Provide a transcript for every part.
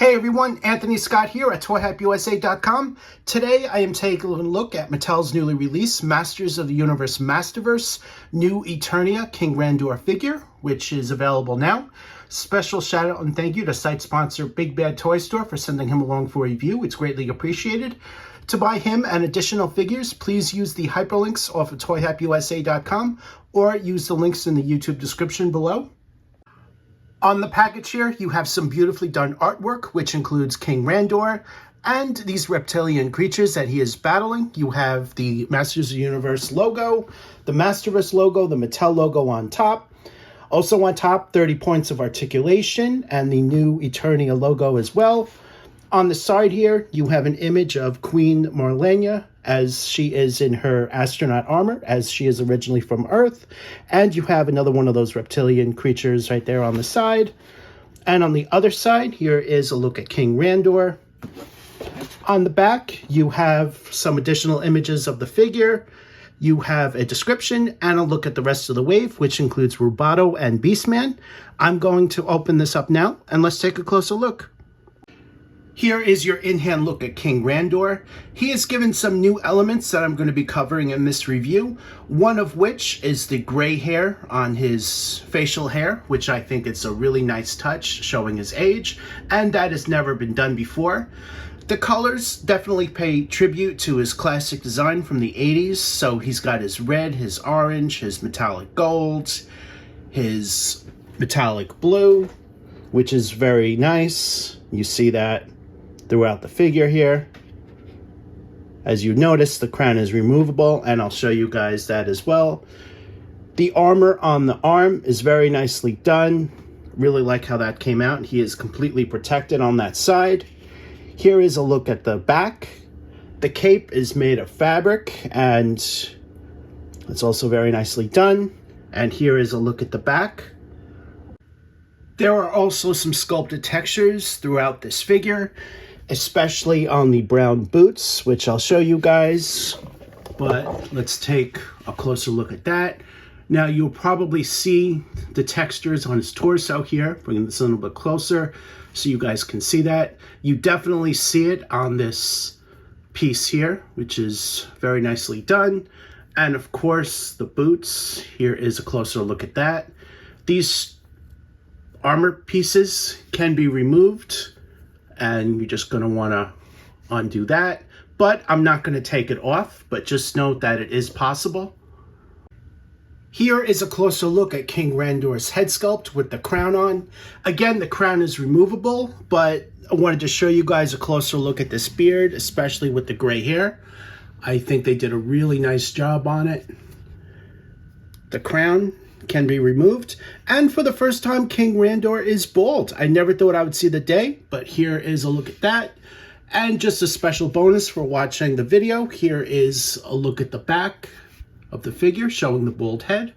Hey everyone, Anthony Scott here at ToyHypeUSA.com. Today I am taking a look at Mattel's newly released Masters of the Universe Masterverse New Eternia King Randor figure, which is available now. Special shout out and thank you to site sponsor BigBadToyStore for sending him along for a review. It's greatly appreciated. To buy him and additional figures, please use the hyperlinks off of ToyHypeUSA.com or use the links in the YouTube description below. On the package here, you have some beautifully done artwork, which includes King Randor and these reptilian creatures that he is battling. You have the Masters of the Universe logo, the Masterverse logo, the Mattel logo on top. Also on top, 30 points of articulation and the new Eternia logo as well. On the side here, you have an image of Queen Marlena as she is in her astronaut armor, as she is originally from Earth. And you have another one of those reptilian creatures right there on the side. And on the other side, here is a look at King Randor. On the back, you have some additional images of the figure. You have a description and a look at the rest of the wave, which includes Roboto and Beastman. I'm going to open this up now, and let's take a closer look. Here is your in-hand look at King Randor. He is given some new elements that I'm going to be covering in this review, one of which is the gray hair on his facial hair, which I think is a really nice touch, showing his age, and that has never been done before. The colors definitely pay tribute to his classic design from the 80s, so he's got his red, his orange, his metallic gold, his metallic blue, which is very nice. You see that throughout the figure here. As you notice, the crown is removable, and I'll show you guys that as well. The armor on the arm is very nicely done. Really like how that came out. He is completely protected on that side. Here is a look at the back. The cape is made of fabric, and it's also very nicely done. And here is a look at the back. There are also some sculpted textures throughout this figure, especially on the brown boots, which I'll show you guys. But let's take a closer look at that. Now you'll probably see the textures on his torso here, bringing this a little bit closer so you guys can see that. You definitely see it on this piece here, which is very nicely done. And of course, the boots, here is a closer look at that. These armor pieces can be removed, and you're just going to want to undo that. But I'm not going to take it off, but just note that it is possible. Here is a closer look at King Randor's head sculpt with the crown on. Again, the crown is removable, but I wanted to show you guys a closer look at this beard, especially with the gray hair. I think they did a really nice job on it. The crown can be removed, and for the first time, King Randor is bald. I never thought I would see the day, but here is a look at that. And just a special bonus for watching the video, here is a look at the back of the figure showing the bald head.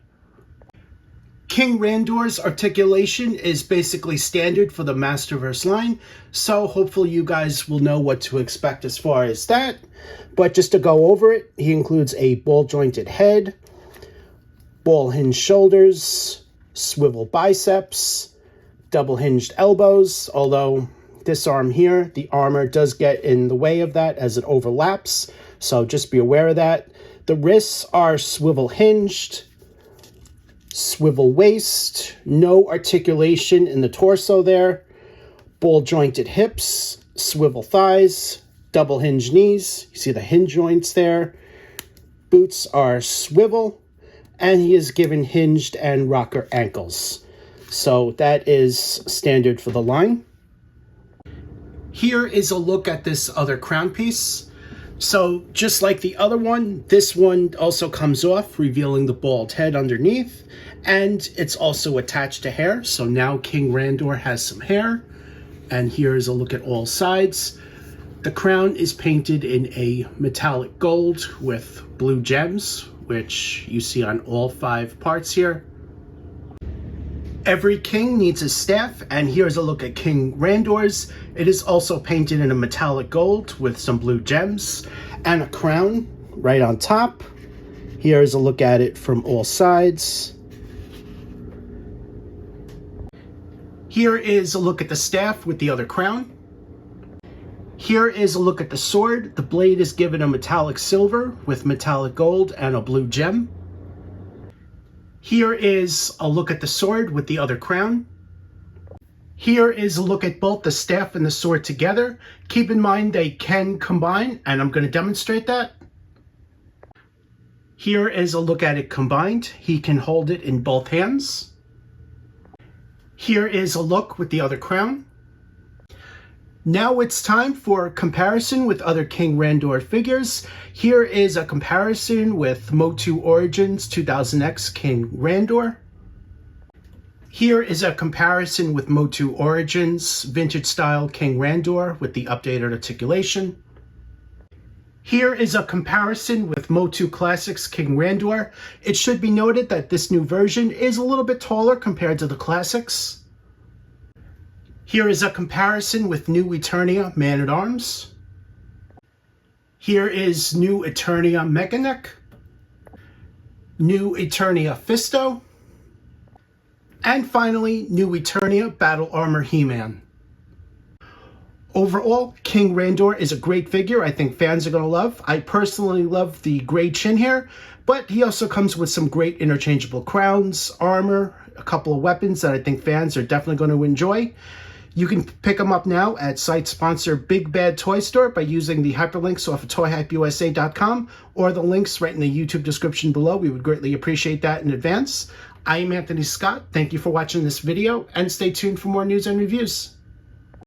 King Randor's articulation is basically standard for the Masterverse line, so hopefully you guys will know what to expect as far as that. But just to go over it, he includes a ball-jointed head, ball-hinged shoulders, swivel biceps, double-hinged elbows, although this arm here, the armor does get in the way of that as it overlaps, so just be aware of that. The wrists are swivel-hinged, swivel waist, no articulation in the torso there, ball-jointed hips, swivel thighs, double-hinged knees, you see the hinge joints there, boots are swivel, and he is given hinged and rocker ankles. So that is standard for the line. Here is a look at this other crown piece. So just like the other one, this one also comes off, revealing the bald head underneath, and it's also attached to hair. So now King Randor has some hair, and here is a look at all sides. The crown is painted in a metallic gold with blue gems, which you see on all 5 parts here. Every king needs a staff, and here's a look at King Randor's. It is also painted in a metallic gold with some blue gems and a crown right on top. Here's a look at it from all sides. Here is a look at the staff with the other crown. Here is a look at the sword. The blade is given a metallic silver with metallic gold and a blue gem. Here is a look at the sword with the other crown. Here is a look at both the staff and the sword together. Keep in mind they can combine, and I'm going to demonstrate that. Here is a look at it combined. He can hold it in both hands. Here is a look with the other crown. Now it's time for comparison with other King Randor figures. Here is a comparison with Motu Origins 2000X King Randor. Here is a comparison with Motu Origins Vintage Style King Randor with the updated articulation. Here is a comparison with Motu Classics King Randor. It should be noted that this new version is a little bit taller compared to the classics. Here is a comparison with New Eternia Man-at-Arms. Here is New Eternia Mechanic, New Eternia Fisto, and finally, New Eternia Battle Armor He-Man. Overall, King Randor is a great figure I think fans are going to love. I personally love the gray chin hair, but he also comes with some great interchangeable crowns, armor, a couple of weapons that I think fans are definitely going to enjoy. You can pick them up now at site sponsor BigBadToyStore by using the hyperlinks off of ToyHypeUSA.com or the links right in the YouTube description below. We would greatly appreciate that in advance. I am Anthony Scott. Thank you for watching this video, and stay tuned for more news and reviews.